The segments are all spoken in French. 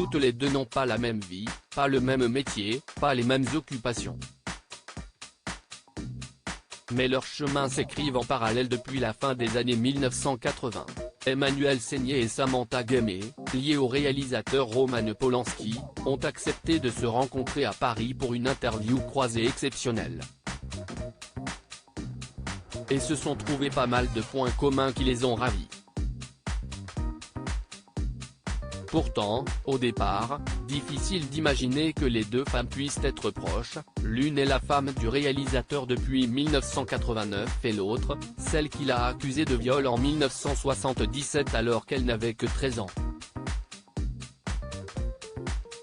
Toutes les deux n'ont pas la même vie, pas le même métier, pas les mêmes occupations. Mais leurs chemins s'écrivent en parallèle depuis la fin des années 1980. Emmanuelle Seigner et Samantha Gamet, liés au réalisateur Roman Polanski, ont accepté de se rencontrer à Paris pour une interview croisée exceptionnelle. Et se sont trouvés pas mal de points communs qui les ont ravis. Pourtant, au départ, difficile d'imaginer que les deux femmes puissent être proches, l'une est la femme du réalisateur depuis 1989 et l'autre, celle qu'il a accusée de viol en 1977 alors qu'elle n'avait que 13 ans.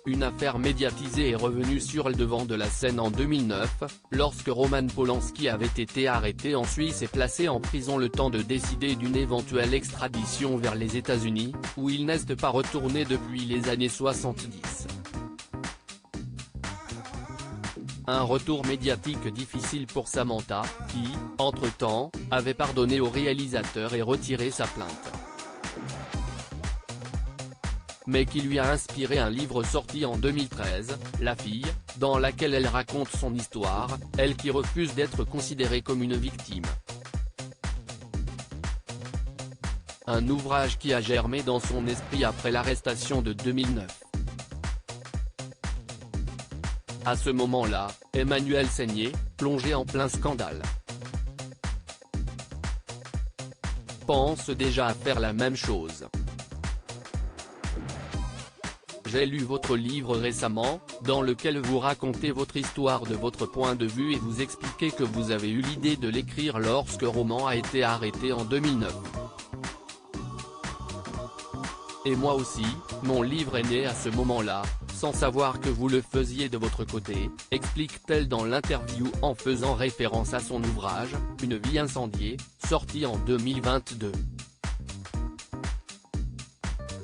Une affaire médiatisée est revenue sur le devant de la scène en 2009, lorsque Roman Polanski avait été arrêté en Suisse et placé en prison le temps de décider d'une éventuelle extradition vers les États-Unis, où il n'est pas retourné depuis les années 70. Un retour médiatique difficile pour Samantha, qui, entre-temps, avait pardonné au réalisateur et retiré sa plainte. Mais qui lui a inspiré un livre sorti en 2013, La fille, dans laquelle elle raconte son histoire, elle qui refuse d'être considérée comme une victime. Un ouvrage qui a germé dans son esprit après l'arrestation de 2009. À ce moment-là, Emmanuelle Seigner, plongée en plein scandale, pense déjà à faire la même chose. J'ai lu votre livre récemment, dans lequel vous racontez votre histoire de votre point de vue et vous expliquez que vous avez eu l'idée de l'écrire lorsque Roman a été arrêté en 2009. Et moi aussi, mon livre est né à ce moment-là, sans savoir que vous le faisiez de votre côté, explique-t-elle dans l'interview en faisant référence à son ouvrage, Une vie incendiée, sorti en 2022.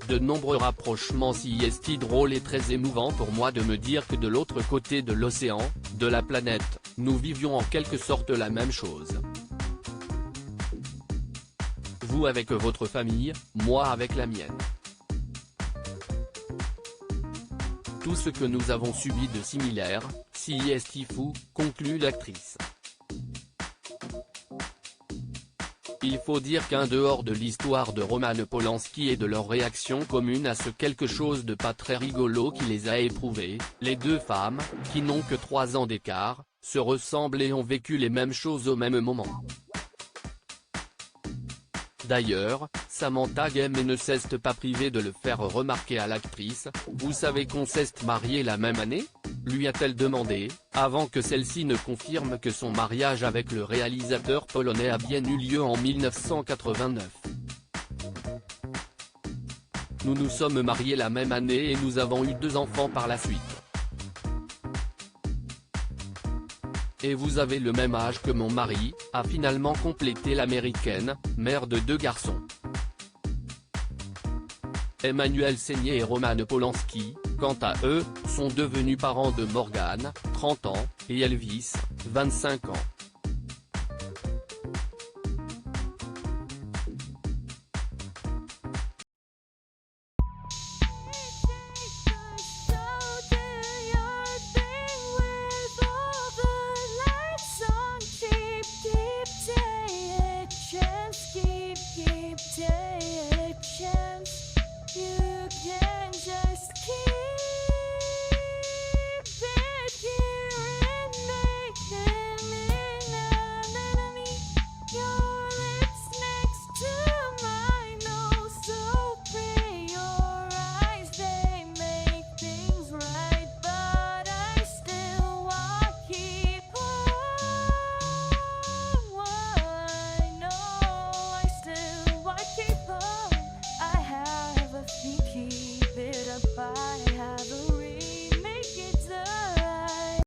De nombreux rapprochements si est drôle et très émouvant pour moi de me dire que de l'autre côté de l'océan, de la planète, nous vivions en quelque sorte la même chose. Vous avec votre famille, moi avec la mienne. Tout ce que nous avons subi de similaire, si est fou, conclut l'actrice. Il faut dire qu'en dehors de l'histoire de Roman Polanski et de leur réaction commune à ce quelque chose de pas très rigolo qui les a éprouvés, les deux femmes, qui n'ont que 3 ans d'écart, se ressemblent et ont vécu les mêmes choses au même moment. D'ailleurs, Samantha Gamet ne s'est pas privée de le faire remarquer à l'actrice, « Vous savez qu'on s'est mariés la même année ?» lui a-t-elle demandé, avant que celle-ci ne confirme que son mariage avec le réalisateur polonais a bien eu lieu en 1989. Nous nous sommes mariés la même année et nous avons eu 2 enfants par la suite. Et vous avez le même âge que mon mari, a finalement complété l'américaine, mère de 2 garçons. Emmanuelle Seigner et Roman Polanski, quant à eux, sont devenus parents de Morgan, 30 ans, et Elvis, 25 ans.